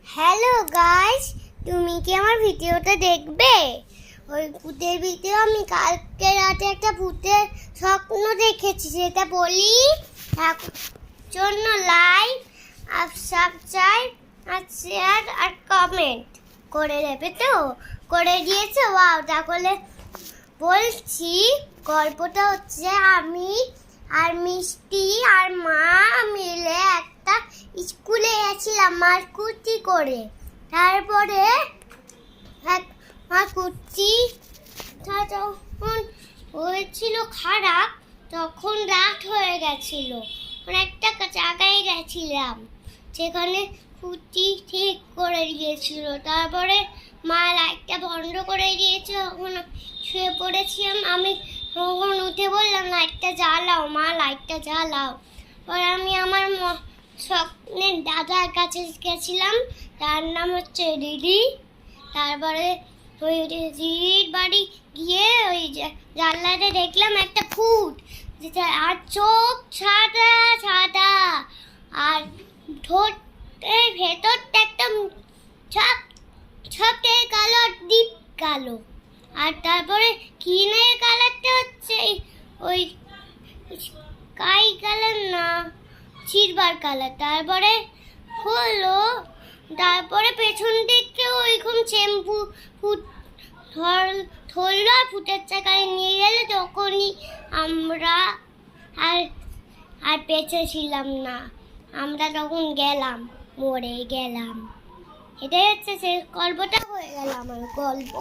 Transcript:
Hello guys, তুমি কি আমার ভিডিওটা দেখবে? ওই ভূতের ভিডিও আমি কালকে রাতে একটা ভূতের স্বপ্ন দেখেছি, সেটা বলি। তার জন্য লাইক আর সাবস্ক্রাইব আর শেয়ার আর কমেন্ট করে দেবে তো? করে দিয়েছো? ওয়াও! তাহলে বলছি, গল্পটা হচ্ছে আমি আর মিষ্টি আর মা মিলে একটা স্কুলে গেছিলাম মারকুটি করে। তারপরে মারকুটি যখন হয়েছিল খারাপ, তখন রাত হয়ে গেছিল। একটা জায়গায় গেছিলাম, সেখানে কুটি ঠিক করে দিয়েছিল। তারপরে মা লাইটটা বন্ধ করে দিয়েছে। তখন শুয়ে পড়েছিলাম আমি। তখন উঠে বললাম, লাইটটা জ্বালাও মা, লাইটটা জ্বালাও। পরে আমি আমার স্বপ্নের দাদার কাছে গেছিলাম, তার নাম হচ্ছে দিদি। তারপরে ওই দিদির বাড়ি গিয়ে ওই জানলাতে দেখলাম একটা ভূত, আর চোখ সাদা সাদা, আর ঠোঁটের ভেতরটা একদম ছপে কালো, ডিপ কালো। আর তারপরে কিনের কালারটা হচ্ছে ওই স্কাই কালার না, সিলভার কালার। তারপরে হলো, তারপরে পেছন দিকে ওইরকম শ্যাম্পু ফুট ধরলো আর ফুটের চাকায় নিয়ে গেলে। তখনই আমরা আর আর বেঁচে ছিলাম না, আমরা তখন গেলাম, মরে গেলাম। এটাই হচ্ছে শেষ গল্পটা, হয়ে গেল আমার গল্প।